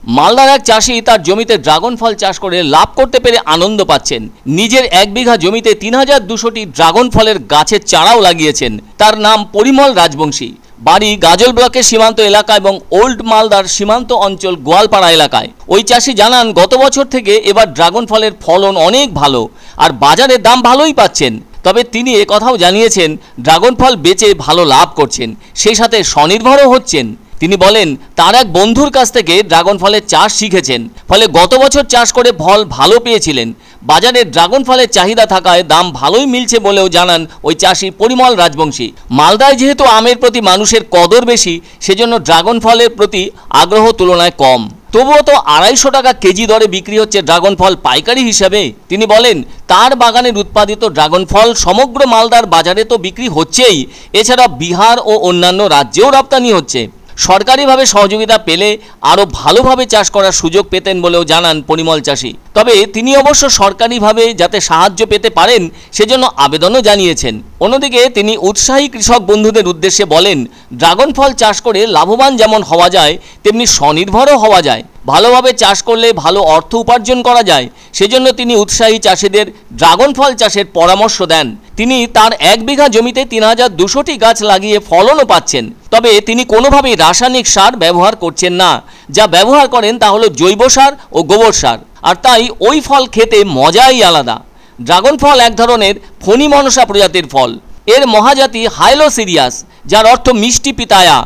মালদার এক চাষি তার জমিতে ড্রাগন ফল চাষ করে লাভ করতে পেরে আনন্দ পাচ্ছেন। নিজের 1 বিঘা জমিতে 3200টি ড্রাগন ফলের গাছের চারাও লাগিয়েছেন। তার নাম পরিমল রাজবংশী। বাড়ি গাজল ব্লকের সীমান্ত এলাকা এবং ওল্ড মালদার সীমান্ত অঞ্চল গোয়ালপাড়া এলাকায়। ওই চাষি জানান, গত বছর থেকে এবার ড্রাগন ফলের ফলন অনেক ভালো আর বাজারে দাম ভালোই পাচ্ছেন। তবে তিনি কথাও জানিয়েছেন, ড্রাগন ফল বেচে ভালো লাভ করছেন, সেই সাথে স্বনির্ভরও হচ্ছেন। তিনি বলেন, তার এক বন্ধুর কাছ থেকে ড্রাগন ফলের চাষ শিখেছেন, ফলে গত বছর চাষ করে ফল ভালো পেয়েছিলেন। বাজারে ড্রাগন ফলের চাহিদা থাকায় দাম ভালোই মিলছে বলেও জানান ওই চাষি পরিমল রাজবংশী। মালদায় যেহেতু আমের প্রতি মানুষের কদর বেশি, সেজন্য ড্রাগন ফলের প্রতি আগ্রহ তুলনায় কম। তবুও তো 250 টাকা কেজি দরে বিক্রি হচ্ছে ড্রাগন ফল পাইকারি হিসাবে। তিনি বলেন, তার বাগানের উৎপাদিত ড্রাগন ফল সমগ্র মালদার বাজারে তো বিক্রি হচ্ছেই, এছাড়া বিহার ও অন্যান্য রাজ্যেও রপ্তানি হচ্ছে। সরকারিভাবে সহযোগিতা পেলে আরও ভালোভাবে চাষ করার সুযোগ পেতেন বলেও জানান পরিমল চাষি। তবে তিনি অবশ্য সরকারিভাবে যাতে সাহায্য পেতে পারেন সেজন্য আবেদনও জানিয়েছেন। অন্যদিকে তিনি উৎসাহী কৃষক বন্ধুদের উদ্দেশ্যে বলেন, ড্রাগন ফল চাষ করে লাভবান যেমন হওয়া যায়, তেমনি স্বনির্ভরও হওয়া যায়। ভালোভাবে চাষ করলে ভালো অর্থ উপার্জন করা যায়, সেজন্য তিনি উৎসাহী চাষিদের ড্রাগন ফল চাষের পরামর্শ দেন। তিনি তার 1 বিঘা জমিতে 3200টি গাছ লাগিয়ে ফলনও পাচ্ছেন। তবে তিনি কোনোভাবেই রাসায়নিক সার ব্যবহার করছেন না। যা ব্যবহার করেন তা হলো জৈব সার ও গোবর সার, আর তাই ওই ফল খেতে মজাই আলাদা। ড্রাগন ফল এক ধরনের ফণি মনসা প্রজাতির ফল। এর মহাজাতি হাইলোসিরিয়াস, যার অর্থ মিষ্টি পিতায়া।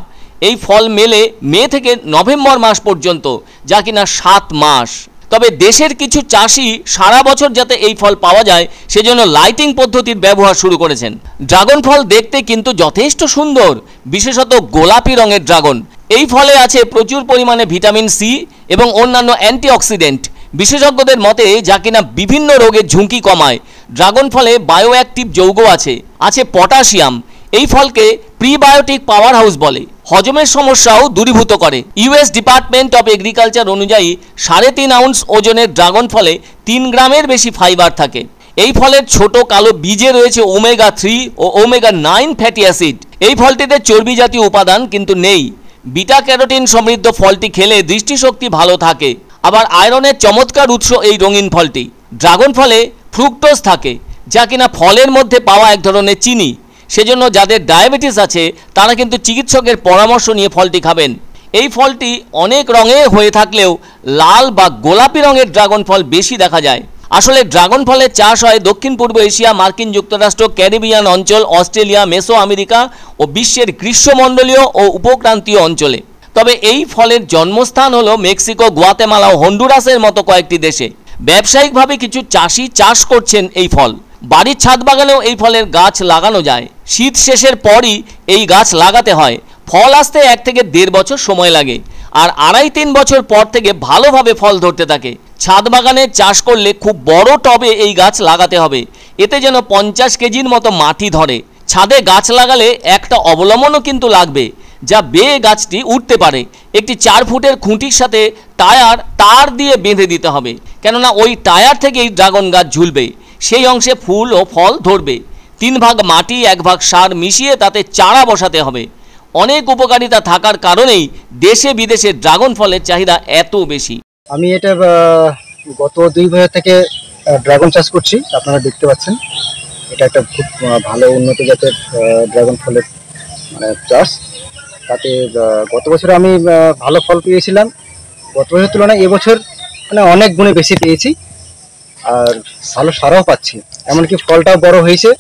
এই ফল মেলে মে থেকে নভেম্বর মাস পর্যন্ত, যা কিনা 7 মাস। তবে দেশের কিছু চাষি সারা বছর যাতে এই ফল পাওয়া যায় সেজন্য লাইটিং পদ্ধতির ব্যবহার শুরু করেছেন। ড্রাগন ফল দেখতে কিন্তু যথেষ্ট সুন্দর, বিশেষত গোলাপি রঙের ড্রাগন। এই ফলে আছে প্রচুর পরিমাণে ভিটামিন সি এবং অন্যান্য অ্যান্টিঅক্সিডেন্ট। বিশেষজ্ঞদের মতে যা কিনা বিভিন্ন রোগের ঝুঁকি কমায়। ড্রাগন ফলে বায়োঅ্যাক্টিভ যৌগ আছে পটাশিয়াম। এই ফলকে প্রিবায়োটিক পাওয়ার হাউস বলে। হজমের সমস্যাও দূরীভূত করে। ইউএস ডিপার্টমেন্ট অফ এগ্রিকালচার অনুযায়ী 3.5 আউন্স ওজনের ড্রাগন ফলে 3 গ্রামের বেশি ফাইবার থাকে। এই ফলের ছোট কালো বীজে রয়েছে ওমেগা 3 ও ওমেগা 9 ফ্যাটি অ্যাসিড। এই ফলটিতে চর্বি জাতীয় উপাদান কিন্তু নেই। বিটা ক্যারোটিন সমৃদ্ধ ফলটি খেলে দৃষ্টিশক্তি ভালো থাকে। আবার আয়রনের চমৎকার উৎস এই রঙিন ফলটি। ড্রাগন ফলে ফ্রুক্টোজ থাকে, যা কিনা ফলের মধ্যে পাওয়া এক ধরনের চিনি। সেজন্য যাদের ডায়াবেটিস আছে তারা কিন্তু চিকিৎসকের পরামর্শ নিয়ে ফলটি খাবেন। এই ফলটি অনেক রঙে হয়ে থাকলেও লাল বা গোলাপি রঙের ড্রাগন ফল বেশি দেখা যায়। আসলে ড্রাগন ফলের চাষ হয় দক্ষিণ পূর্ব এশিয়া, মার্কিন যুক্তরাষ্ট্র, ক্যারিবিয়ান অঞ্চল, অস্ট্রেলিয়া, মেসো আমেরিকা ও বিশ্বের গ্রীষ্মমণ্ডলীয় ও উপক্রান্তীয় অঞ্চলে। তবে এই ফলের জন্মস্থান হলো মেক্সিকো, গুয়াতেমালা ও হন্ডুরাসের মতো কয়েকটি দেশে। ব্যবসায়িকভাবে কিছু চাষি চাষ করছেন এই ফল। বাড়ির ছাদ বাগানেও এই ফলের গাছ লাগানো যায়। শীত শেষের পরই এই গাছ লাগাতে হয়। ফল আসতে 1 থেকে 1.5 বছর সময় লাগে, আর 2.5-3 বছর পর থেকে ভালোভাবে ফল ধরতে থাকে। ছাদ বাগানে চাষ করলে খুব বড় টবে এই গাছ লাগাতে হবে, এতে যেন 50 কেজির মতো মাটি ধরে। ছাদে গাছ লাগালে একটা অবলম্বনও কিন্তু লাগবে, যা বেয়ে গাছটি উঠতে পারে। একটি 4 ফুটের খুঁটির সাথে তার দিয়ে বেঁধে দিতে হবে, কেননা ওই টায়ার থেকেই ড্রাগন গাছ ঝুলবে। সেই অংশে ফুল ও ফল ধরবে। 3 ভাগ মাটি 1 ভাগ সার মিশিয়ে তাতে চারা বসাতে হবে। অনেক উপকারিতা থাকার কারণেই দেশে বিদেশে ড্রাগন ফলের চাহিদা এত বেশি। আমি এটা গত 2 বছর থেকে ড্রাগন চাষ করছি। আপনারা দেখতে পাচ্ছেন এটা একটা খুব ভালো উন্নত জাতের ড্রাগন ফলের চাষ। তাতে গত বছর আমি ভালো ফল পেয়েছিলাম। গত বছরের তুলনায় এবছর অনেক গুণে বেশি পেয়েছি, আর ভালো সারাও পাচ্ছি, এমনকি ফলটাও বড় হয়েছে।